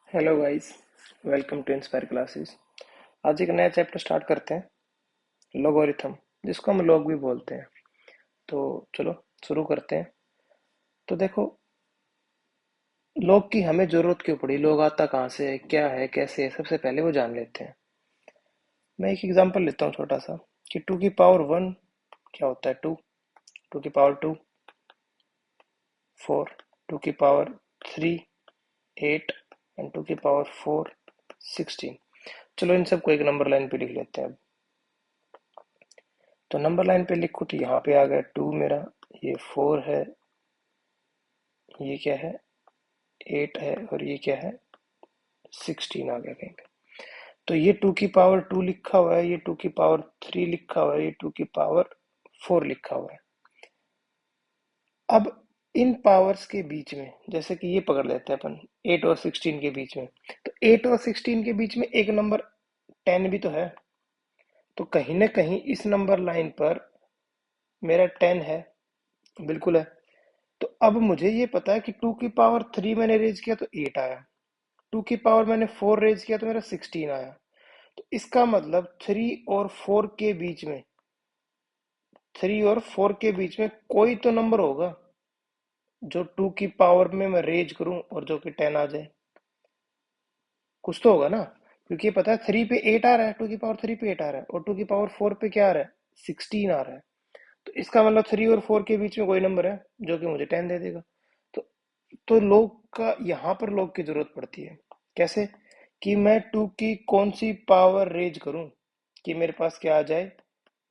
Hello guys, welcome to inspire classes. आज एक नया चैप्टर स्टार्ट करते हैं, लोगोरिथम, जिसको हम लोग भी बोलते हैं। तो चलो शुरू करते हैं। तो देखो, लोग की हमें जरूरत क्यों पड़ी, लोग आता कहाँ से है, क्या है, कैसे है, सबसे पहले वो जान लेते हैं। मैं एक एग्जांपल लेता हूँ छोटा सा, कि 2 की पावर 1 क्या होता है। 2 2 की पावर 2 4, 2 की पावर 3 8 एंड 2 की पावर 4 16। चलो इन सबको एक नंबर लाइन पे लिख लेते हैं। तो नंबर लाइन पे लिखूँ तो यहाँ पे आ गया 2 मेरा, ये 4 है, ये क्या है, 8 है, और ये क्या है, 16 आ गया कहीं पे। तो ये 2 की पावर 2 लिखा हुआ है, ये 2 की पावर 3 लिखा हुआ है, ये 2 की पावर 4 लिखा हुआ है। अब इन पावर्स के बीच में, जैसे कि ये पकड़ लेते हैं अपन, 8 और 16 के बीच में, तो 8 और 16 के बीच में एक नंबर 10 भी तो है। तो कहीं ना कहीं इस नंबर लाइन पर मेरा 10 है, बिल्कुल है। तो अब मुझे ये पता है कि 2 की पावर 3 मैंने रेज किया तो 8 आया, 2 की पावर मैंने 4 रेज किया तो मेरा 16 आया। तो इसका मतलब 3 और 4 के बीच में कोई तो नंबर होगा जो 2 की पावर में मैं रेज करूं और जो कि 10 आ जाए। कुछ तो होगा ना, क्योंकि ये पता है 3 पे 8 आ रहा है, 2 की पावर 3 पे 8 आ रहा है, और 2 की पावर 4 पे क्या आ रहा है, 16 आ रहा है। तो इसका मतलब 3 और 4 के बीच में कोई नंबर है जो कि मुझे 10 दे देगा। तो लोग का यहाँ पर लोग की जरूरत पड़ती है। कैसे? कि मैं 2 की कौन सी पावर रेज करूं कि मेरे पास क्या आ जाए,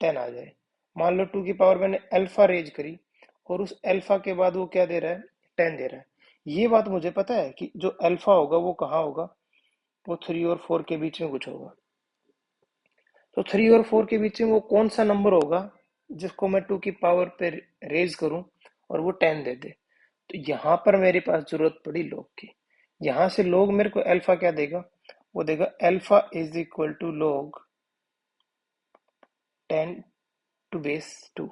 10 आ जाए। मान लो 2 की पावर मैंने अल्फा रेज करी, और उस अल्फा के बाद वो क्या दे रहा है, 10 दे रहा है। ये बात मुझे पता है कि जो अल्फा होगा वो कहाँ होगा, वो 3 और 4 के बीच में कुछ होगा। तो 3 और 4 के बीच में वो कौन सा नंबर होगा जिसको मैं 2 की पावर पे रेज करूं और वो 10 दे दे। तो यहाँ पर मेरे पास जरूरत पड़ी लॉग की। यहाँ से लॉग मेरे को अल्फा क्या देगा, वो देगा alpha is equal to log 10 to base 2।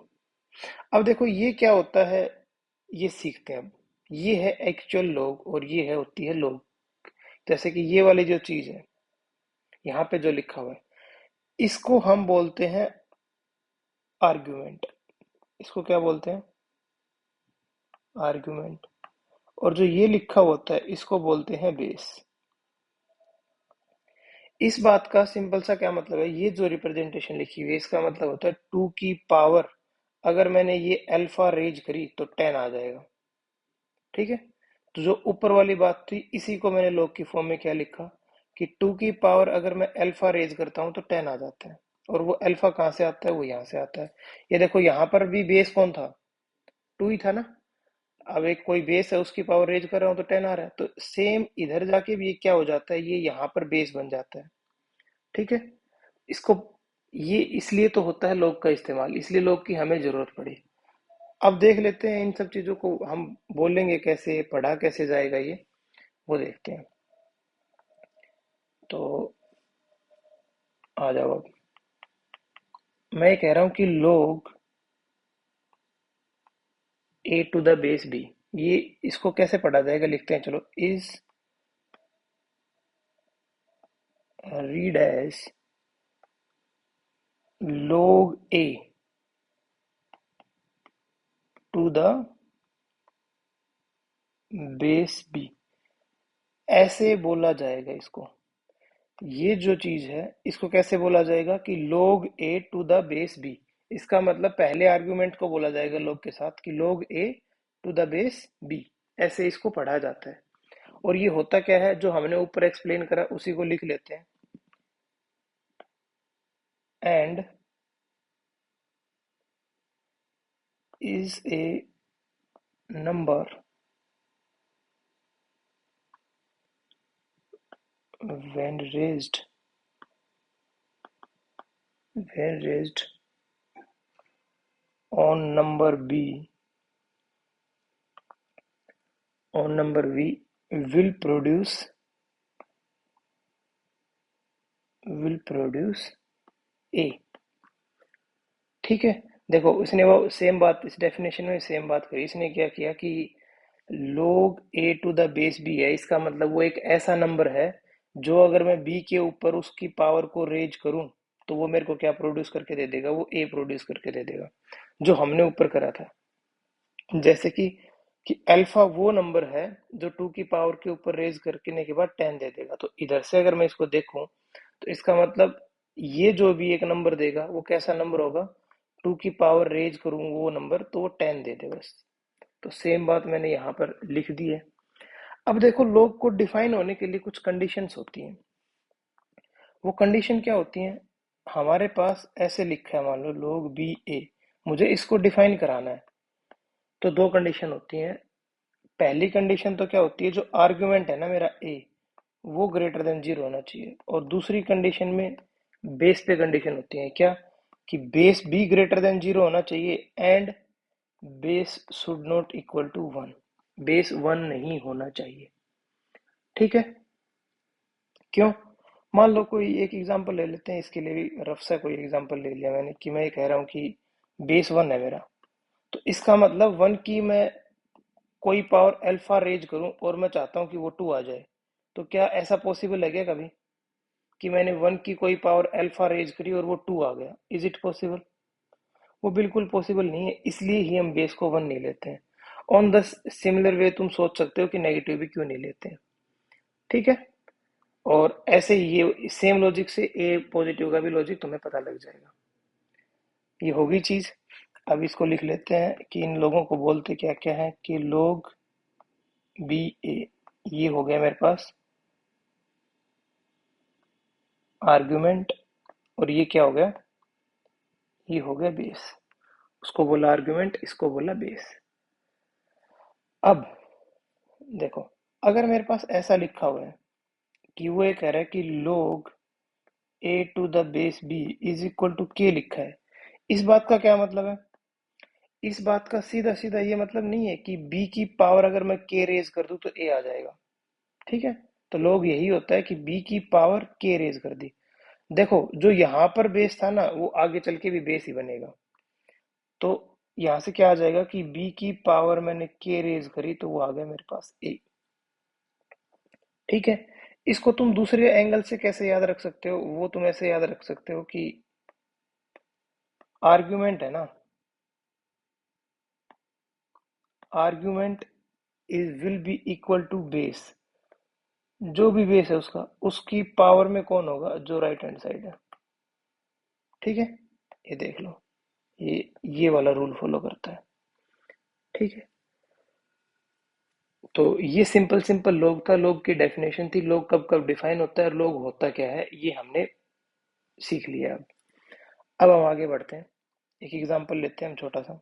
अब देखो ये क्या होता है, ये सीखते हैं अब। ये है एक्चुअल लॉग और ये है होती है लॉग। जैसे कि ये वाली जो चीज है यहाँ पे जो लिखा हुआ है, इसको हम बोलते हैं आर्ग्यूमेंट। इसको क्या बोलते हैं, आर्ग्यूमेंट। और जो ये लिखा होता है इसको बोलते हैं बेस। इस बात का सिंपल सा क्या मतलब है, ये जो रिप्रेजेंटेशन लिखी हुई है इसका मतलब होता है 2 की पावर, अगर मैंने ये अल्फा रेज करी तो 10 आ जाएगा। ठीक है। तो जो ऊपर वाली बात थी इसी को मैंने लॉग की फॉर्म में क्या लिखा, कि 2 की पावर अगर मैं अल्फा रेज करता हूं तो 10 आ जाता है। और वो अल्फा कहाँ से आता है, वो यहाँ से आता है। ये देखो यहाँ पर भी बेस कौन था, 2 ही था ना। अब एक कोई बेस है उसकी पावर रेज कर रहा हूँ तो 10 आ रहा है, तो सेम इधर जाके भी ये क्या हो जाता है, ये यहाँ पर बेस बन जाता है। ठीक है। इसको, ये इसलिए तो होता है लॉग का इस्तेमाल, इसलिए लॉग की हमें जरूरत पड़ी। अब देख लेते हैं इन सब चीजों को हम बोलेंगे कैसे, पढ़ा कैसे जाएगा ये, वो देखते हैं। तो आ जाओ अब। मैं ये कह रहा हूँ कि log a to the base b, ये इसको कैसे पढ़ा जाएगा, लिखते हैं चलो। Is read as log a to the base b, ऐसे बोला जाएगा इसको। ये जो चीज है इसको कैसे बोला जाएगा कि log a to the base b। इसका मतलब पहले आर्गुमेंट को बोला जाएगा log के साथ कि log a to the base b। ऐसे इसको पढ़ा जाता है। और ये होता क्या है, जो हमने ऊपर एक्सप्लेन करा उसी को लिख लेते हैं। And is a number when raised on number b will produce a। ठीक है। देखो इसने वो सेम बात, इस डेफिनेशन में सेम बात करी। इसने क्या किया कि log a to the base b है, इसका मतलब वो एक ऐसा नंबर है जो अगर मैं b के ऊपर उसकी पावर को रेज करूं तो वो मेरे को क्या प्रोड्यूस करके दे देगा, वो a प्रोड्यूस करके दे देगा, जो हमने ऊपर करा था। जैसे कि अल्फा वो नंबर है जो 2 की पावर के ऊपर रेज करने के बाद 10 दे देगा। तो इधर से अगर मैं इसको देखूं तो इसका मतलब ये जो भी एक नंबर देगा वो कैसा नंबर होगा, 2 की पावर रेज करूँ वो नंबर तो वो 10 दे दे बस। तो सेम बात मैंने यहाँ पर लिख दी है। अब देखो, लोग को डिफाइन होने के लिए कुछ कंडीशंस होती हैं। वो कंडीशन क्या होती हैं, हमारे पास ऐसे लिखा है, मान लो लोग बी ए, मुझे इसको डिफाइन कराना है। तो दो कंडीशन होती हैं। पहली कंडीशन तो क्या होती है, जो आर्ग्यूमेंट है ना मेरा ए, वो ग्रेटर देन जीरो होना चाहिए। और दूसरी कंडीशन में बेस पे कंडीशन होती है क्या, कि बेस भी ग्रेटर देन जीरो होना चाहिए and base should not equal to one, base one नहीं होना चाहिए। ठीक है, क्यों? मान लो कोई एक एग्जांपल ले लेते हैं, इसके लिए भी रफ सा कोई एग्जांपल ले लिया मैंने, कि मैं ये कह रहा हूँ कि बेस वन है मेरा, तो इसका मतलब वन की मैं कोई पावर अल्फा रेज करूं और मैं चाहता हूं कि वो टू आ जाए। तो क्या ऐसा पॉसिबल है क्या कभी, कि मैंने वन की कोई पावर अल्फा रेज करी और वो टू आ गया? Is it possible? वो बिल्कुल पॉसिबल नहीं है, इसलिए ही हम बेस को वन नहीं लेते हैं। ऑन द सिमिलर वे तुम सोच सकते हो कि नेगेटिव भी क्यों नहीं लेते हैं। ठीक है, और ऐसे ही ये सेम लॉजिक से ए पॉजिटिव का भी लॉजिक तुम्हें पता लग जाएगा। ये होगी चीज। अब इसको लिख लेते हैं कि इन लोगों को बोलते क्या क्या है, कि लोग बी ए, ये हो गया मेरे पास आर्ग्यूमेंट, और ये क्या हो गया, ये हो गया बेस। उसको बोला आर्ग्यूमेंट, इसको बोला बेस। अब देखो, अगर मेरे पास ऐसा लिखा हुआ है कि वो ये कह रहा है कि log a to the base b is equal to k लिखा है, इस बात का क्या मतलब है? इस बात का सीधा सीधा ये मतलब नहीं है कि b की पावर अगर मैं k रेज कर दूं तो a आ जाएगा। ठीक है, तो log यही होता है कि b की पावर k रेज कर दी। देखो, जो यहाँ पर बेस था ना वो आगे चल के भी बेस ही बनेगा। तो यहाँ से क्या आ जाएगा कि b की पावर मैंने k रेज करी तो वो आ गया मेरे पास a। ठीक है, इसको तुम दूसरे एंगल से कैसे याद रख सकते हो, वो तुम ऐसे याद रख सकते हो कि आर्ग्यूमेंट है ना, argument is will be equal to base, जो भी बेस है उसका, उसकी पावर में कौन होगा, जो राइट हैंड साइड है। ठीक है, ये देख लो, ये वाला रूल फॉलो करता है। ठीक है, तो ये सिंपल सिंपल लोग था, लोग की डेफिनेशन थी, लोग कब कब डिफाइन होता है और लोग होता क्या है, ये हमने सीख लिया। अब हम आगे बढ़ते हैं, एक एग्जांपल लेते हैं हम छोटा सा।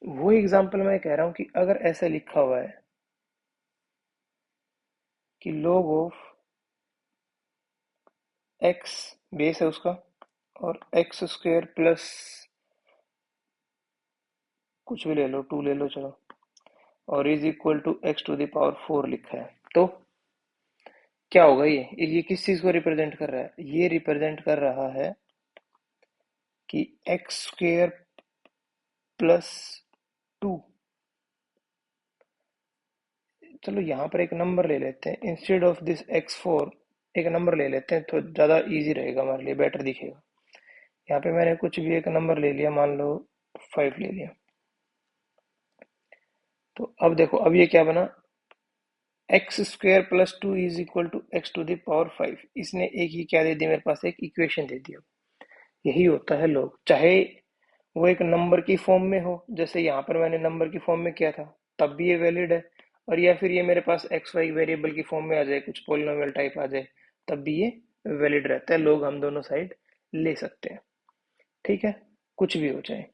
वो एग्जांपल मैं कह रहा हूँ कि अगर ऐसा लिखा हुआ है कि log ऑफ एक्स, बेस है उसका, और एक्स स्क्वेयर प्लस कुछ भी ले लो, टू ले लो चलो, और is equal to x to the power four लिखा है, तो क्या होगा, ये किस चीज को रिप्रेजेंट कर रहा है, ये रिप्रेजेंट कर रहा है कि एक्स स्क्वेयर प्लस टू। चलो यहाँ पर एक नंबर ले लेते हैं, instead of this x four एक नंबर ले लेते हैं तो ज़्यादा इजी रहेगा हमारे लिए, बेटर दिखेगा। यहाँ पे मैंने कुछ भी एक नंबर ले लिया, मान लो 5 ले लिया। तो अब देखो, अब ये क्या बना, x square plus two is equal to x to the power 5। इसने एक ही क्या दे दी मेरे पास, एक इक्वेशन दे दी। यही होता है लोग, चाहे वो एक नंबर की फॉर्म में हो, जैसे यहाँ पर मैंने नंबर की फॉर्म में किया था, तब भी ये वैलिड है। और या फिर ये मेरे पास एक्स वाई वेरिएबल की फॉर्म में आ जाए, कुछ पोलिनोमियल टाइप आ जाए, तब भी ये वैलिड रहता है। लोग हम दोनों साइड ले सकते हैं। ठीक है, कुछ भी हो जाए।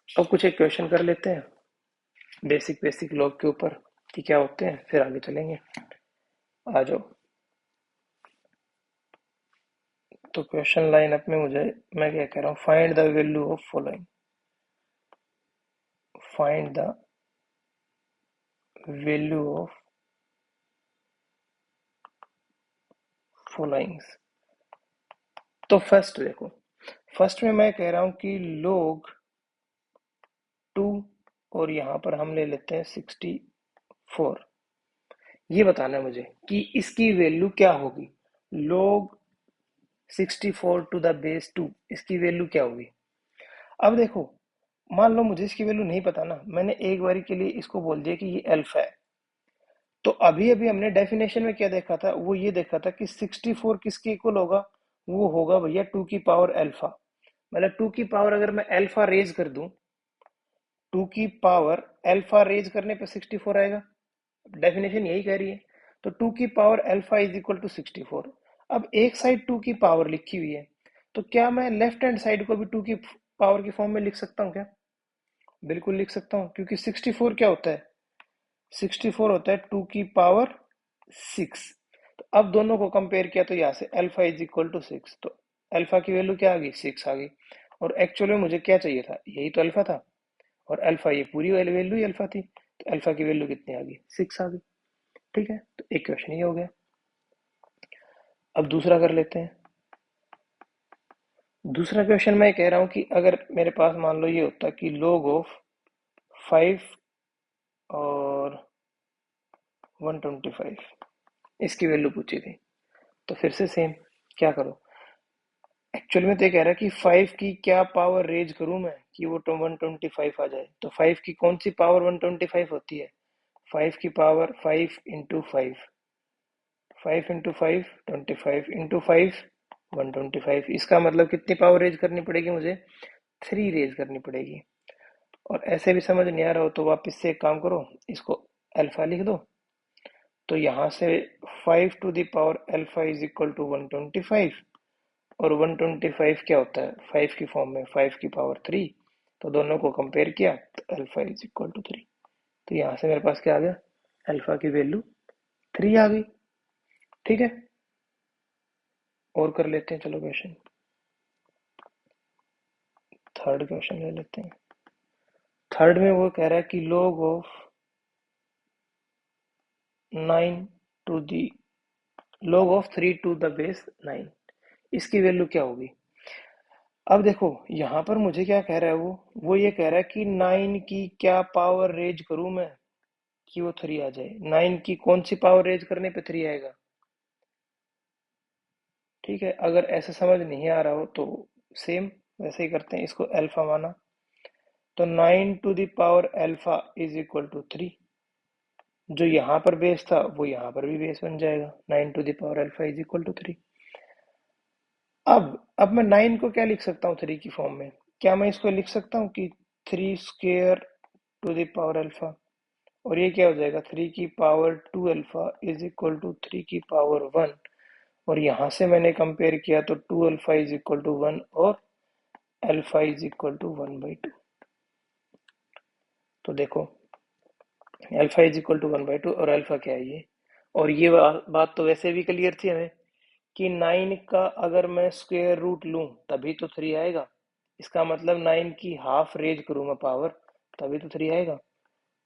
अब कुछ एक क्वेश्चन कर लेते हैं बेसिक बेसिक लॉग के ऊपर, कि क्या होते हैं, फिर आगे चलेंगे। आ जाओ। तो क्वेश्चन लाइन अप में मुझे, मैं क्या कह रहा हूँ, find the value of following, find the value of followings. तो फर्स्ट देखो, फर्स्ट में मैं कह रहा हूं कि लोग 2 और यहाँ पर हम ले लेते हैं 64। ये बताना है मुझे कि इसकी वैल्यू क्या होगी। log 64 to the base 2 इसकी वैल्यू क्या होगी। अब देखो, मान लो मुझे इसकी वैल्यू नहीं पता ना, मैंने एक बारी के लिए इसको बोल दिया कि ये अल्फा है। तो अभी अभी हमने डेफिनेशन में क्या देखा था, वो ये देखा था कि 64 किसके इक्वल होगा, वो होगा भैया 2 की पावर अल्फा। मतलब 2 की पावर अगर मैं अल्फा रेज कर दूं, 2 की पावर अल्फा रेज करने पे 64 आएगा। डेफिनेशन यही कह रही है। तो 2 की power alpha is equal to 64। अब एक साइड 2 की पावर लिखी हुई है, तो क्या मैं लेफ्ट हैंड साइड को भी 2 की पावर की फॉर्म में लिख सकता हूँ क्या। बिल्कुल लिख सकता हूँ, क्योंकि 64 क्या होता है, 64 होता है 2 की पावर 6। तो अब दोनों को कंपेयर किया तो यहाँ से अल्फा इज इक्वल टू 6, तो अल्फा की वैल्यू क्या आ गई, 6 आ गई। और एक्चुअली में मुझे क्या चाहिए था, यही तो अल्फा था, और अल्फा ये पूरी वैल्यू ही अल्फा थी, तो अल्फा की वैल्यू कितनी आ गई, 6 आ गई। ठीक है, तो एक क्वेश्चन ये हो गया। अब दूसरा कर लेते हैं। दूसरा क्वेश्चन मैं कह रहा हूं कि अगर मेरे पास मान लो ये होता कि log ऑफ 5 और 125 इसकी वैल्यू पूछी थी, तो फिर से सेम क्या करो। एक्चुअल में तो ये कह रहा है कि 5 की क्या पावर रेज करूं मैं कि वो 125 आ जाए। तो 5 की कौन सी पावर 125 होती है, 5 की पावर 5 इंटू 5, 5 इंटू 5 25 इंटू 5 125। इसका मतलब कितनी पावर रेज करनी पड़ेगी मुझे, 3 रेज करनी पड़ेगी। और ऐसे भी समझ नहीं आ रहा हो तो वापस से एक काम करो, इसको अल्फा लिख दो। तो यहाँ से 5 to the power alpha is equal to 125, और 125 क्या होता है 5 की फॉर्म में 5 की पावर 3। तो दोनों को कंपेयर किया तो अल्फा इज इक्वल टू 3। तो यहाँ से मेरे पास क्या आ गया, अल्फा की वैल्यू 3 आ गई। ठीक है, और कर लेते हैं, चलो क्वेश्चन, थर्ड क्वेश्चन ले लेते हैं। थर्ड में वो कह रहा है कि log of 9 to the log of 3 to the base 9 इसकी वैल्यू क्या होगी। अब देखो यहाँ पर मुझे क्या कह रहा है, वो ये कह रहा है कि 9 की क्या पावर रेज करूं मैं कि वो 3 आ जाए। 9 की कौन सी पावर रेज करने पे 3 आएगा। ठीक है, अगर ऐसे समझ नहीं आ रहा हो तो सेम वैसे ही करते हैं, इसको अल्फा माना। तो 9 to the power alpha is equal to 3। जो यहाँ पर बेस था वो यहाँ पर भी बेस बन जाएगा, 9 to the power alpha is equal to 3। अब मैं 9 को क्या लिख सकता हूँ 3 की फॉर्म में, क्या मैं इसको लिख सकता हूँ कि 3 square to the power alpha, और ये क्या हो जाएगा 3 की power 2 alpha is equal to 3 की पावर 1। और यहाँ से मैंने कंपेयर किया तो 2 अल्फा इज इक्वल टू 1 और अल्फा इज इक्वल टू 1/2। तो देखो अल्फा इज इक्वल टू 1/2 और अल्फा क्या है ये। और ये बात तो वैसे भी क्लियर थी हमें कि 9 का अगर मैं स्क्वायर रूट लूं तभी तो 3 आएगा। इसका मतलब 9 की हाफ रेज करूं मैं पावर, तभी तो 3 आएगा।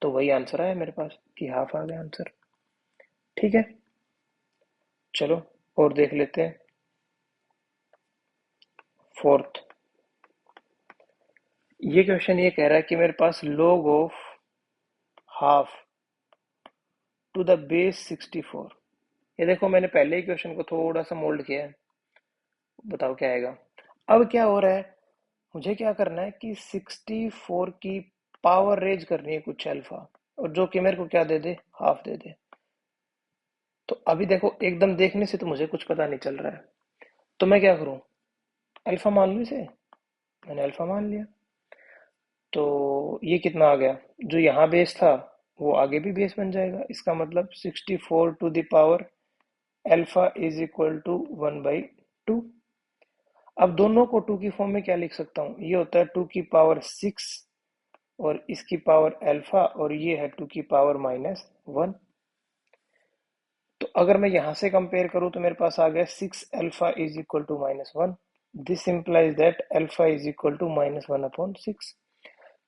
तो वही आंसर आया मेरे पास कि हाफ आ गया आंसर। ठीक है, चलो और देख लेते हैं। फोर्थ, ये क्वेश्चन ये कह रहा है कि मेरे पास log of half to the base 64। ये देखो मैंने पहले ही क्वेश्चन को थोड़ा सा मोल्ड किया है, बताओ क्या आएगा। अब क्या हो रहा है, मुझे क्या करना है कि 64 की पावर रेज करनी है कुछ अल्फा, और जो कि मेरे को क्या दे दे, हाफ दे दे। तो अभी देखो एकदम देखने से तो मुझे कुछ पता नहीं चल रहा है, तो मैं क्या करूं, अल्फा मान लूं इसे। मैंने अल्फा मान लिया, तो ये कितना आ गया, जो यहाँ बेस था वो आगे भी बेस बन जाएगा। इसका मतलब 64 to the power alpha is equal to 1/2। अब दोनों को 2 की फॉर्म में क्या लिख सकता हूँ, ये होता है 2 की पावर 6 और इसकी पावर अल्फा, और ये है 2 की पावर -1। तो अगर मैं यहां से कंपेयर करूं तो मेरे पास आ गया 6 alpha is equal to -1। This implies that alpha is equal to -1/6।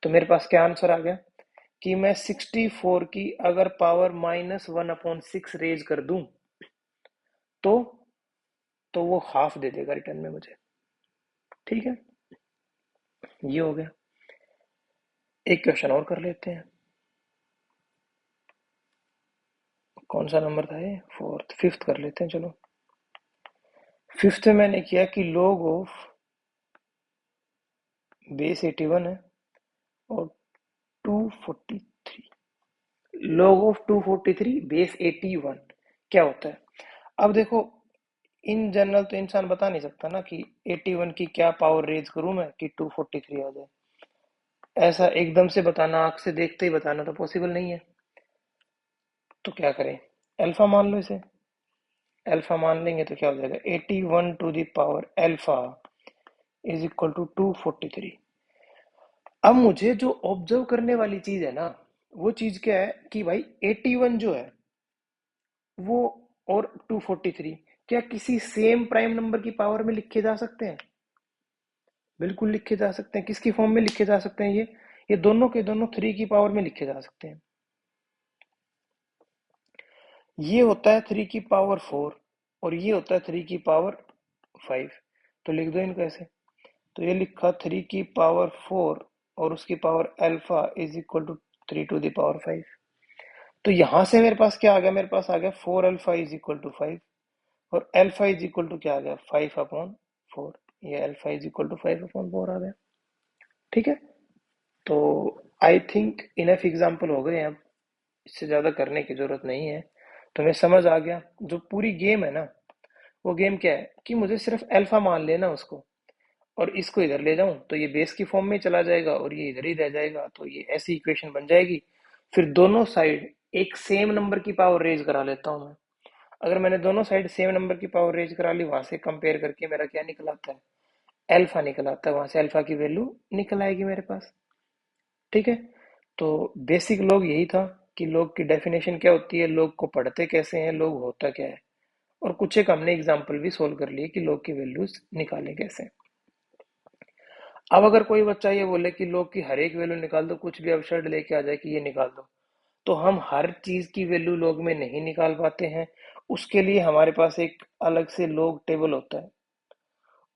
तो मेरे पास क्या आंसर आ गया कि मैं 64 की अगर पावर -1/6 रेज कर दूं तो वो हाफ दे देगा रिटर्न में मुझे। ठीक है, ये हो गया। एक क्वेश्चन और कर लेते हैं। कौन सा नंबर था ये? फोर्थ, फिफ्थ कर लेते हैं चलो। फिफ्थ में मैंने किया कि log ऑफ बेस 81 है और 243, log ऑफ 243 बेस 81 क्या होता है? अब देखो, इन जनरल तो इंसान बता नहीं सकता ना कि 81 की क्या पावर रेज करूं मैं कि 243 आ जाए। ऐसा एकदम से बताना, आंख से देखते ही बताना तो पॉसिबल नहीं है। तो क्या करें? अल्फा मान लो इसे। अल्फा मान लेंगे तो क्या हो जाएगा? 81 to the power alpha is equal to 243। अब मुझे जो ऑब्जर्व करने वाली चीज है ना, वो चीज क्या है कि भाई 81 जो है वो और 243 क्या किसी सेम प्राइम नंबर की पावर में लिखे जा सकते हैं? बिल्कुल लिखे जा सकते हैं। किसकी फॉर्म में लिखे जा सकते हैं ये दोनों के दोनों 3 की पावर में लिखे जा सकते हैं। ये होता है 3 की पावर 4 और ये होता है 3 की पावर 5। तो लिख दो इनको ऐसे। तो ये लिखा 3 की पावर 4 और उसकी power alpha is equal to 3 to the power 5। तो यहां से मेरे पास क्या आ गया? मेरे पास आ गया 4 अल्फा इज इक्वल टू 5 और अल्फा इज इक्वल टू क्या आ गया? 5/4। ये अल्फा इज इक्वल टू 5/4 आ गया। ठीक है। तो आई थिंक इनफ एग्जाम्पल हो गए। अब इससे ज़्यादा करने की ज़रूरत नहीं है। तुम्हें समझ आ गया जो पूरी गेम है ना? वो गेम क्या है कि मुझे सिर्फ अल्फा मान लेना उसको, और इसको इधर ले जाऊं तो ये बेस की फॉर्म में चला जाएगा और ये इधर ही रह जाएगा। तो ये ऐसी इक्वेशन बन जाएगी। फिर दोनों साइड एक सेम नंबर की पावर रेज करा लेता हूं मैं। अगर मैंने दोनों साइड सेम नंबर की पावर रेज करा ली, वहां से कंपेयर करके मेरा क्या निकल आता है? अल्फा निकल आता है। वहां से अल्फा की वैल्यू निकल आएगी मेरे पास। ठीक है। तो बेसिक लॉग यही था कि लॉग की डेफिनेशन क्या होती है, लॉग को पढ़ते कैसे हैं, लॉग होता क्या है, और कुछ एक हमने एग्जांपल भी सोल्व कर लिए कि लॉग की वैल्यूज निकालें कैसे। अब अगर कोई बच्चा ये बोले कि लॉग की हर एक वैल्यू निकाल दो, कुछ भी अपशर्ड लेके आ जाए कि ये निकाल दो, तो हम हर चीज की वैल्यू लॉग में नहीं निकाल पाते हैं। उसके लिए हमारे पास एक अलग से लॉग टेबल होता है।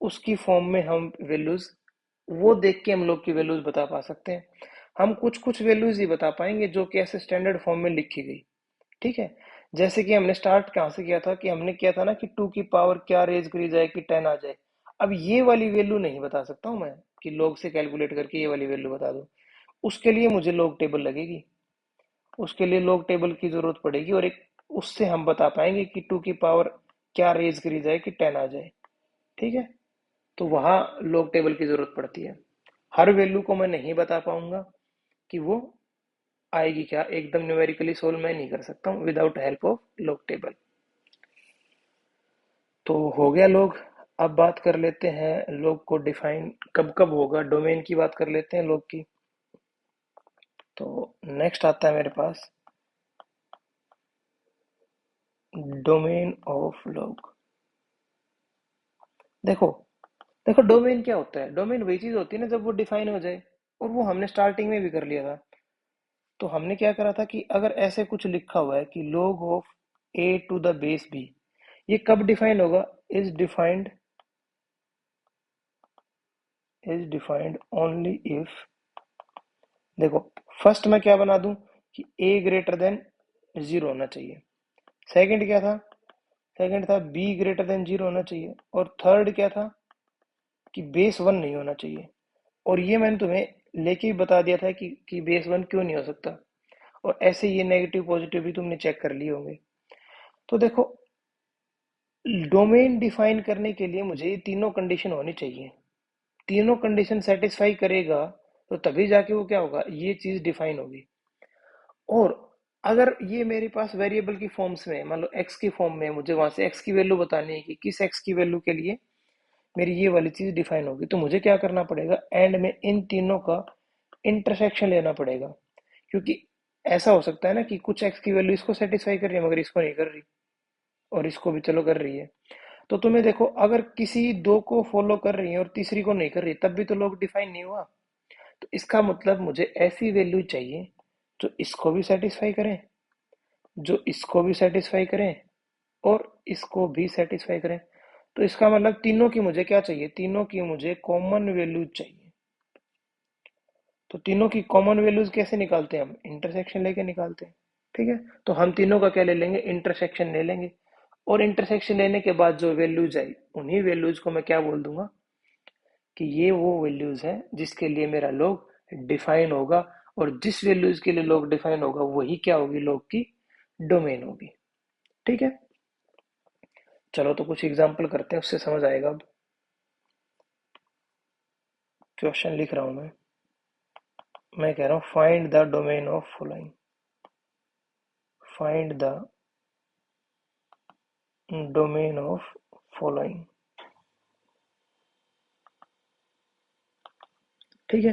उसकी फॉर्म में हम वैल्यूज वो देख के हम लोग की वैल्यूज बता पा सकते हैं। हम कुछ कुछ वैल्यूज ही बता पाएंगे जो कि ऐसे स्टैंडर्ड फॉर्म में लिखी गई। ठीक है। जैसे कि हमने स्टार्ट कहाँ से किया था कि हमने किया था ना कि 2 की पावर क्या रेज करी जाए कि 10 आ जाए। अब ये वाली वैल्यू नहीं बता सकता हूं मैं कि लॉग से कैलकुलेट करके ये वाली वैल्यू बता दो। उसके लिए मुझे लॉग टेबल लगेगी। उसके लिए लॉग टेबल की जरूरत पड़ेगी और एक उससे हम बता पाएंगे कि 2 की पावर क्या रेज करी जाए कि 10 आ जाए। ठीक है। तो वहां लॉग टेबल की जरूरत पड़ती है। हर वैल्यू को मैं नहीं बता पाऊंगा कि वो आएगी क्या, एकदम न्यूमेरिकली सोल्व मैं नहीं कर सकता हूँ without help of log table. तो हो गया लॉग। अब बात कर लेते हैं लॉग को डिफाइन कब कब होगा, डोमेन की बात कर लेते हैं लॉग की। तो नेक्स्ट आता है मेरे पास डोमेन ऑफ लॉग। देखो, देखो डोमेन क्या होता है? डोमेन वही चीज होती है ना जब वो डिफाइन हो जाए, और वो हमने स्टार्टिंग में भी कर लिया था। तो हमने क्या करा था कि अगर ऐसे कुछ लिखा हुआ है कि log of a to the base b, ये कब डिफाइन होगा? Is defined is defined only if, देखो, फर्स्ट मैं क्या बना दूं कि a ग्रेटर देन 0 होना चाहिए। सेकंड क्या था? सेकंड था b ग्रेटर देन 0 होना चाहिए। और थर्ड क्या था कि बेस 1 नहीं होना चाहिए। और ये मैंने तुम्हें लेके भी बता दिया था कि बेस 1 क्यों नहीं हो सकता। और ऐसे ये नेगेटिव पॉजिटिव भी तुमने चेक कर लिए होंगे। तो देखो, डोमेन डिफाइन करने के लिए मुझे ये तीनों कंडीशन होनी चाहिए। तीनों कंडीशन सेटिस्फाई करेगा तो तभी जाके वो क्या होगा, ये चीज डिफाइन होगी। और अगर ये मेरे पास वेरिएबल की फॉर्म्स में, मान लो एक्स की फॉर्म में, मुझे वहां से एक्स की वैल्यू बतानी है कि किस एक्स की वैल्यू के लिए मेरी ये वाली चीज डिफाइन होगी, तो मुझे क्या करना पड़ेगा? एंड में इन तीनों का इंटरसेक्शन लेना पड़ेगा। क्योंकि ऐसा हो सकता है ना कि कुछ एक्स की वैल्यू इसको सेटिस्फाई कर रही है मगर इसको नहीं कर रही, और इसको भी चलो कर रही है। तो तुम्हें देखो, अगर किसी दो को फॉलो कर रही है और तीसरी को नहीं कर रही, तब भी तो लोग डिफाइन नहीं हुआ। तो इसका मतलब मुझे ऐसी वैल्यू चाहिए जो इसको भी सेटिस्फाई करें, जो इसको भी सेटिस्फाई करें, और इसको भी सेटिस्फाई करें। तो इसका मतलब तीनों की मुझे क्या चाहिए? तीनों की मुझे कॉमन वैल्यू चाहिए। तो तीनों की कॉमन वैल्यूज कैसे निकालते हैं? हम इंटरसेक्शन लेके निकालते हैं। ठीक है, तो हम तीनों का क्या ले लेंगे? इंटरसेक्शन ले लेंगे। और इंटरसेक्शन लेने के बाद जो वैल्यूज आई, उन्हीं वैल्यूज को मैं क्या बोल दूंगा कि ये वो वैल्यूज हैं जिसके लिए मेरा लॉग डिफाइन होगा। और जिस वैल्यूज के लिए लॉग डिफाइन होगा वही क्या होगी? लॉग की डोमेन होगी। ठीक है, चलो तो कुछ एग्जांपल करते हैं, उससे समझ आएगा। अब क्वेश्चन लिख रहा हूं मैं कह रहा हूं find the domain of following. Find the domain of following. ठीक है,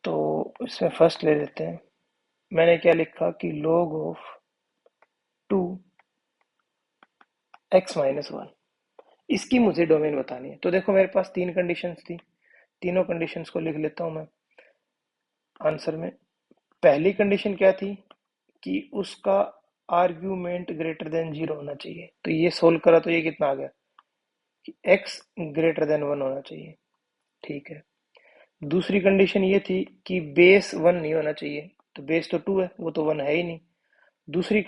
तो इसमें फर्स्ट ले लेते हैं। मैंने क्या लिखा कि log ऑफ 2x-1, इसकी मुझे डोमेन बतानी है। तो देखो मेरे पास तीन कंडीशंस थी, तीनों कंडीशंस को लिख लेता हूं मैं आंसर में। पहली कंडीशन क्या थी कि उसका आर्ग्यूमेंट ग्रेटर देन 0 होना चाहिए। तो ये सोल्व करा तो ये कितना आ गया कि x ग्रेटर देन 1 होना चाहिए। ठीक है, दूसरी कंडीशन ये थी कि बेस 1 नहीं होना चाहिए। तो बेस तो 2 है, वो तो 1 है ही नहीं। दूसरी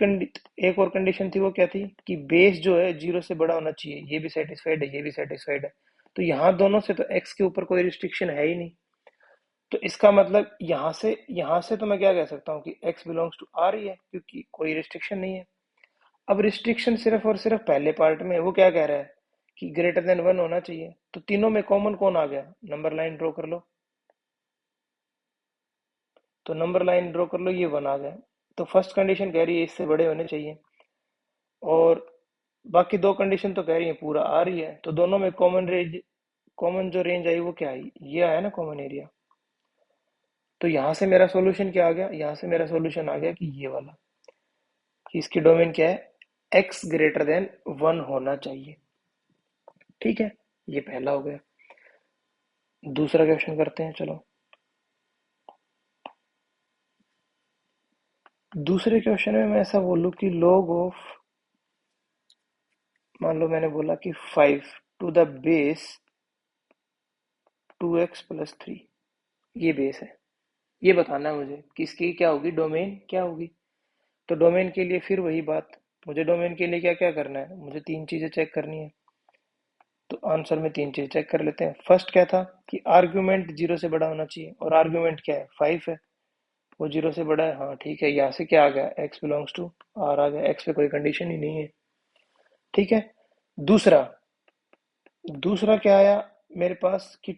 एक और कंडीशन थी, वो क्या थी कि बेस जो है 0 से बड़ा होना चाहिए। ये भी सेटिस्फाइड है, ये भी सेटिस्फाइड है। तो यहाँ दोनों से तो x के ऊपर कोई रिस्ट्रिक्शन है ही नहीं। तो इसका मतलब यहाँ से तो मैं क्या कह सकता हूँ कि x बिलोंग्स टू R ही है, क्योंकि कोई रिस्ट्रिक्शन नहीं है। अब रिस्ट्रिक्शन सिर्फ और सिर्फ पहले पार्ट में है। वो क्या कह रहा है कि ग्रेटर देन 1 होना चाहिए। तो तीनों में कॉमन कौन आ गया? नंबर लाइन ड्रॉ कर लो। तो नंबर लाइन ड्रॉ कर लो, ये 1 आ गया। तो फर्स्ट कंडीशन कह रही है इससे बड़े होने चाहिए, और बाकी दो कंडीशन तो कह रही है पूरा आ रही है। तो दोनों में कॉमन जो रेंज आई वो क्या आई? ये आया ना कॉमन एरिया। तो यहां से मेरा सॉल्यूशन क्या आ गया? यहां से मेरा सॉल्यूशन आ गया कि ये वाला, कि इसकी डोमेन क्या है? x ग्रेटर देन 1 होना चाहिए। ठीक है, ये पहला हो गया। दूसरा क्वेश्चन करते हैं, चलो। दूसरे क्वेश्चन में मैं ऐसा बोलूं कि log ऑफ, मान लो मैंने बोला कि 5 टू द बेस 2x+3, ये बेस है। ये बताना है मुझे कि इसकी क्या होगी? डोमेन क्या होगी? तो डोमेन के लिए फिर वही बात, मुझे डोमेन के लिए क्या क्या करना है? मुझे तीन चीजें चेक करनी है। तो आंसर में तीन चीजें चेक कर लेते हैं। फर्स्ट क्या था कि आर्ग्यूमेंट 0 से बड़ा होना चाहिए, और आर्ग्यूमेंट क्या है? 5 है, वो 0 से बड़ा है। हाँ ठीक है, यहाँ से क्या आ गया? x बिलोंग्स टू R आ गया। x पे कोई कंडीशन ही नहीं है। ठीक है, दूसरा दूसरा क्या आया मेरे पास कि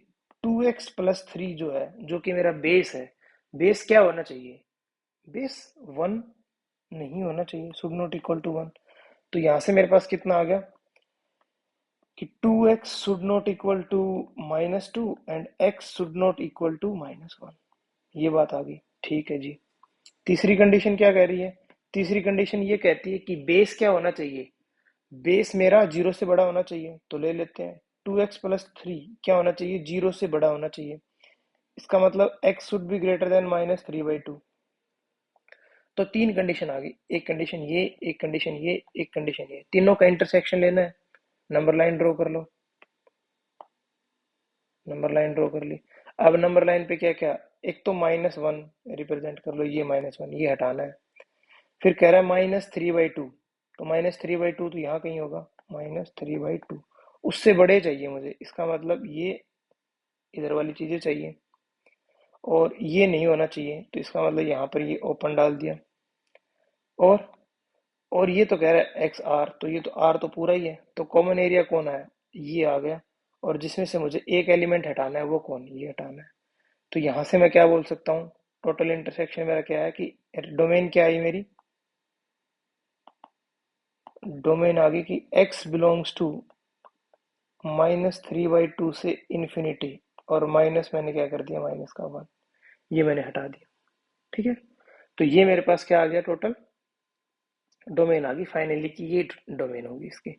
2x+3 जो है, जो कि मेरा बेस है, बेस क्या होना चाहिए? बेस 1 नहीं होना चाहिए, शुड नॉट इक्वल टू 1। तो यहां से मेरे पास कितना आ गया कि 2x should not equal to -2 and x should not equal to -1। ये बात आ गई। ठीक है जी। तीसरी कंडीशन क्या कह रही है? तीसरी कंडीशन ये कहती है कि बेस क्या होना चाहिए? बेस मेरा 0 से बड़ा होना चाहिए। तो ले लेते हैं 2x+3 क्या होना चाहिए? 0 से बड़ा होना चाहिए। इसका मतलब x should be greater then -3/2। तो तीन कंडीशन आ गई, एक कंडीशन ये, एक कंडीशन ये, एक कंडीशन ये, तीनों का इंटरसेक्शन लेना है। नंबर लाइन ड्रॉ कर लो। नंबर लाइन ड्रॉ कर ली। अब नंबर लाइन पे क्या क्या, एक तो -1 रिप्रेजेंट कर लो, ये -1 ये हटाना है। फिर कह रहा है -3/2। तो -3/2 तो यहाँ कहीं होगा, -3/2। उससे बड़े चाहिए मुझे, इसका मतलब ये इधर वाली चीजें चाहिए, और ये नहीं होना चाहिए। तो इसका मतलब यहाँ पर ये ओपन डाल दिया। और और ये तो कह रहा है एक्स आर, तो ये तो आर तो पूरा ही है। तो कॉमन एरिया कौन आया? ये आ गया। और जिसमें से मुझे एक एलिमेंट हटाना है वो कौन? ये हटाना है। तो यहां से मैं क्या बोल सकता हूँ? टोटल इंटरसेक्शन मेरा क्या है कि डोमेन क्या आई मेरी? डोमेन आ गई कि x बिलोंग्स टू -3/2 से इन्फिनिटी, और माइनस मैंने क्या कर दिया? माइनस का 1, ये मैंने हटा दिया। ठीक है, तो ये मेरे पास क्या आ गया? टोटल डोमेन आ गई फाइनली, कि ये डोमेन होगी इसकी।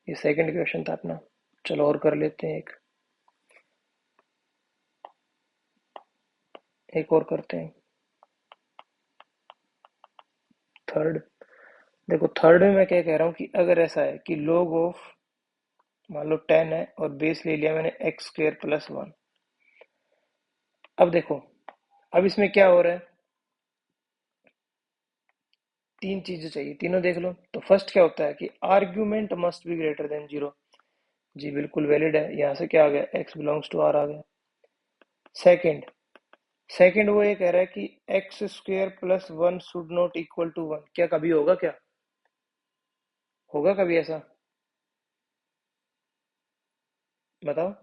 ये सेकंड क्वेश्चन था अपना। चलो और कर लेते हैं, एक और करते हैं। थर्ड, देखो थर्ड में मैं क्या कह रहा हूँ कि अगर ऐसा है कि log ऑफ, मान लो 10 है और बेस ले लिया मैंने x² + 1, अब देखो, अब इसमें क्या हो रहा है, तीन चीजें चाहिए, तीनों देख लो। तो फर्स्ट क्या होता है कि argument must be greater than zero. जी बिल्कुल वैलिड है, यहाँ से क्या आ गया, एक्स बिलोंग्स टू आर आ गया। सेकंड, सेकंड वो ये कह रहा है कि x square plus one should not equal to one. क्या कभी होगा क्या, होगा कभी ऐसा, बताओ।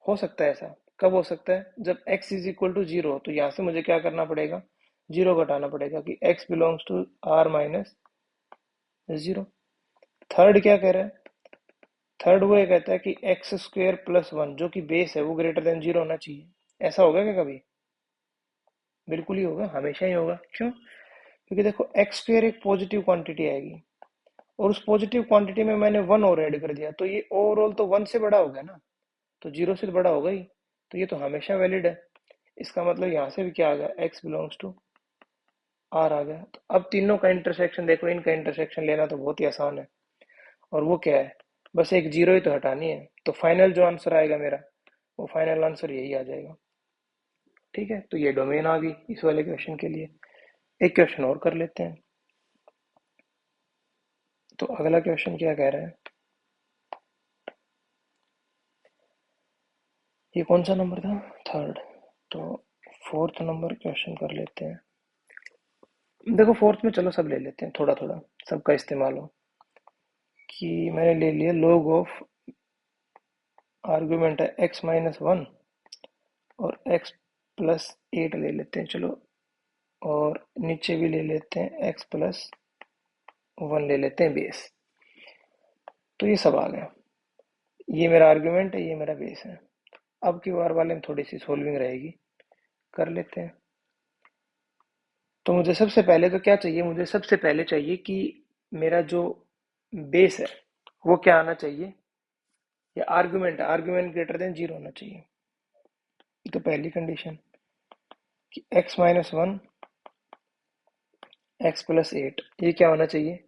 हो सकता है ऐसा, कब हो सकता है, जब x is equal to zero हो। तो यहाँ से मुझे क्या करना पड़ेगा, जीरो घटाना पड़ेगा कि x belongs to r minus zero. Third क्या कह रहा है, थर्ड वो ये कहता है कि एक्स स्क्वेयर प्लस वन जो कि बेस है वो ग्रेटर देन जीरो होना चाहिए। ऐसा होगा क्या कभी, बिल्कुल ही होगा, हमेशा ही होगा। क्यों, क्योंकि देखो एक्स स्क्वेयर एक पॉजिटिव क्वांटिटी आएगी, और उस पॉजिटिव क्वांटिटी में मैंने वन और ऐड कर दिया, तो ये ओवरऑल तो वन से बड़ा हो गया ना, तो जीरो से तो बड़ा होगा ही। तो ये तो हमेशा वैलिड है। इसका मतलब यहाँ से भी क्या आ गया, एक्स बिलोंग्स टू आर आ गया। तो अब तीनों का इंटरसेक्शन देखो, इनका इंटरसेक्शन लेना तो बहुत ही आसान है। और वो क्या है, बस एक जीरो ही तो हटानी है। तो फाइनल जो आंसर आएगा मेरा, वो फाइनल आंसर यही आ जाएगा। ठीक है, तो ये डोमेन आ गई इस वाले क्वेश्चन के लिए। एक क्वेश्चन और कर लेते हैं। तो अगला क्वेश्चन क्या कह रहा है, ये कौन सा नंबर था, थर्ड। तो फोर्थ नंबर क्वेश्चन कर लेते हैं। देखो फोर्थ में चलो सब ले लेते हैं, थोड़ा थोड़ा सबका इस्तेमाल हो। कि मैंने ले लिया log ऑफ, आर्ग्यूमेंट है x माइनस वन, और x प्लस एट ले लेते हैं चलो, और नीचे भी ले लेते हैं x प्लस वन ले लेते हैं बेस। तो ये सब आ गया, ये मेरा आर्ग्यूमेंट है, ये मेरा बेस है। अब की बार वाले में थोड़ी सी सोल्विंग रहेगी, कर लेते हैं। तो मुझे सबसे पहले तो क्या चाहिए, मुझे सबसे पहले चाहिए कि मेरा जो बेस है वो क्या आना चाहिए, या argument, argument greater than zero होना चाहिए। तो पहली कंडीशन कि x minus one, x plus eight, ये क्या होना चाहिए,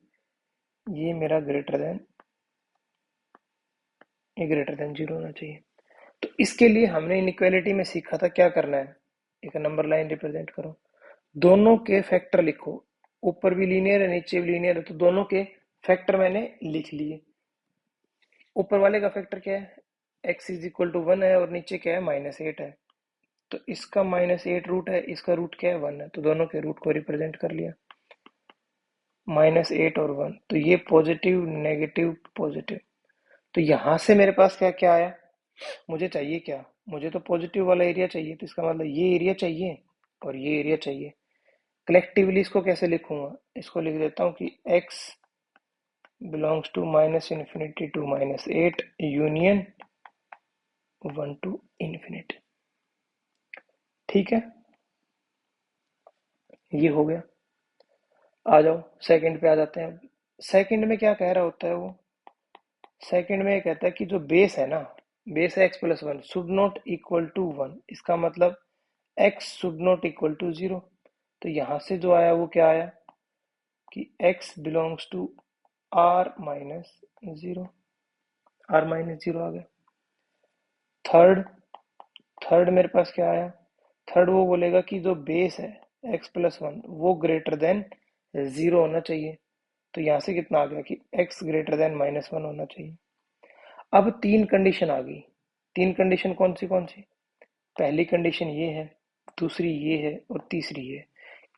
ये मेरा ग्रेटर देन, ये ग्रेटर देन जीरो होना चाहिए। तो इसके लिए हमने इनइक्वालिटी में सीखा था क्या करना है, एक नंबर लाइन रिप्रेजेंट करो, दोनों के फैक्टर लिखो। ऊपर भी लीनियर है नीचे भी लीनियर है, तो दोनों के फैक्टर मैंने लिख लिए। ऊपर वाले का फैक्टर क्या है, x is equal to one है, और नीचे क्या है, माइनस एट है। तो इसका माइनस एट रूट है, इसका रूट क्या है, वन है, तो दोनों के रूट को रिप्रेजेंट कर लिया, माइनस एट और वन। तो ये पॉजिटिव नेगेटिव पॉजिटिव। तो यहां से मेरे पास क्या क्या आया, मुझे चाहिए क्या, मुझे तो पॉजिटिव वाला एरिया चाहिए। तो इसका मतलब ये एरिया चाहिए और ये एरिया चाहिए। कलेक्टिवली इसको कैसे लिखूंगा, इसको लिख देता हूँ कि x belongs to minus infinity to minus eight union one to infinity. ठीक है, ये हो गया। आ जाओ सेकंड पे आ जाते हैं। सेकंड में क्या कह रहा होता है वो, सेकंड में ये कहता है कि जो बेस है ना, बेस है x plus one, should not equal to one. इसका मतलब x should not equal to zero. तो यहां से जो आया वो क्या आया कि x belongs to R minus zero, R minus zero आ गया। थर्ड, थर्ड मेरे पास क्या आया, थर्ड वो बोलेगा कि जो बेस है x प्लस वन वो ग्रेटर देन जीरो होना चाहिए। तो यहाँ से कितना आ गया कि x greater than minus one होना चाहिए। अब तीन कंडीशन आ गई। तीन कंडीशन कौन सी, पहली कंडीशन ये है, दूसरी ये है, और तीसरी ये।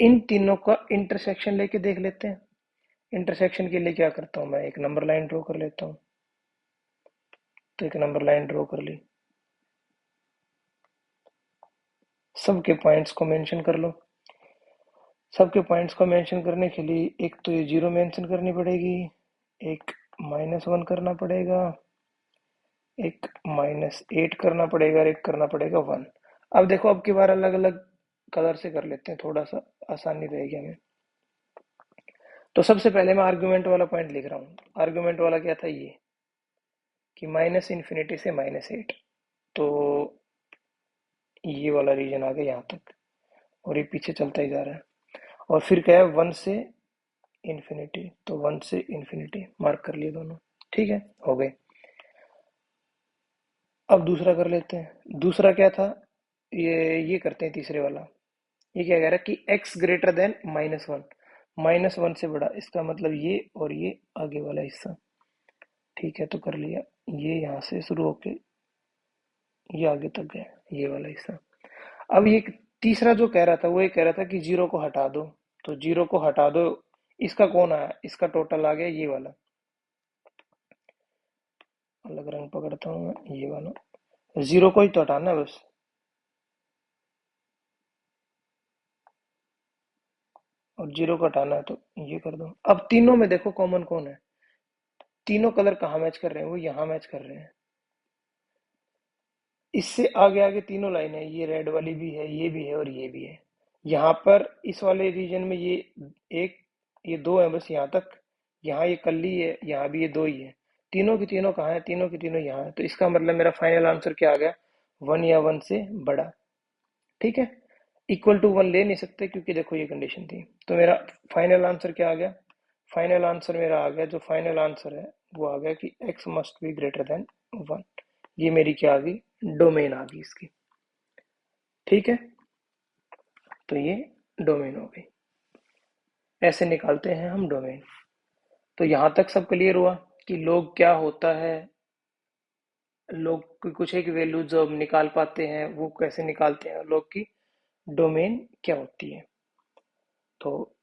इन तीनों का इंटरसेक्शन लेके देख लेते हैं। इंटरसेक्शन के लिए क्या करता हूँ मैं, एक नंबर लाइन ड्रॉ कर लेता हूँ। तो एक नंबर लाइन ड्रॉ कर ली, सबके पॉइंट्स को मेंशन कर लो। सबके पॉइंट्स को मेंशन करने के लिए एक तो ये जीरो मेंशन करनी पड़ेगी, एक माइनस वन करना पड़ेगा, एक माइनस एट करना पड़ेगा, और एक करना पड़ेगा वन। अब देखो अब की बार अलग अलग कलर से कर लेते हैं, थोड़ा सा आसानी रहेगी हमें। तो सबसे पहले मैं आर्ग्यूमेंट वाला पॉइंट लिख रहा हूँ। आर्ग्यूमेंट वाला क्या था, ये कि माइनस इन्फिनिटी से माइनस एट। तो ये वाला रीजन आ गया यहाँ तक, और ये पीछे चलता ही जा रहा है। और फिर क्या है, वन से इन्फिनिटी, तो वन से इन्फिनिटी मार्क कर लिए दोनों। ठीक है, हो गए। अब दूसरा कर लेते हैं। दूसरा क्या था, ये करते हैं तीसरे वाला। ये क्या कह रहा है कि x ग्रेटर देन -1, -1 से बड़ा, इसका मतलब ये और ये आगे वाला हिस्सा। ठीक है, तो कर लिया। ये यहाँ से शुरू होके ये आगे तक गया, ये वाला हिस्सा। अब ये तीसरा जो कह रहा था वो ये कह रहा था कि जीरो को हटा दो। तो जीरो को हटा दो, इसका कौन आया, इसका टोटल आ गया ये वाला। अलग रंग पकड़ता हूँ मैं, ये वाला। जीरो को ही तो हटाना है बस। और जीरो को हटाना है तो ये कर दो। अब तीनों में देखो कॉमन कौन है। तीनों कलर कहाँ मैच कर रहे हैं, वो यहाँ मैच कर रहे हैं। इससे आगे आगे तीनों लाइनें, ये रेड वाली भी है, ये भी है और ये भी है। यहाँ पर इस वाले रीजन में ये एक, ये दो है बस यहाँ तक। यहाँ ये कल्ली है, यहाँ भी ये दो ही है। तीनों की तीनों कहाँ है, तीनों की तीनों यहाँ है। तो इसका मतलब मेरा फाइनल आंसर क्या आ गया, वन या वन से बड़ा। ठीक है, इक्वल टू वन ले नहीं सकते क्योंकि देखो ये कंडीशन थी। तो मेरा फाइनल आंसर क्या आ गया, फाइनल आंसर मेरा आ गया, जो फाइनल आंसर है वो आ गया कि x must be greater then one. ये मेरी क्या आ गई, डोमेन आ गई इसकी। ठीक है, तो ये डोमेन हो गई। ऐसे निकालते हैं हम डोमेन। तो यहां तक सब क्लियर हुआ कि लोग क्या होता है, लोग की कुछ एक वैल्यू जो हम निकाल पाते हैं वो कैसे निकालते हैं, लोग की डोमेन क्या होती है। तो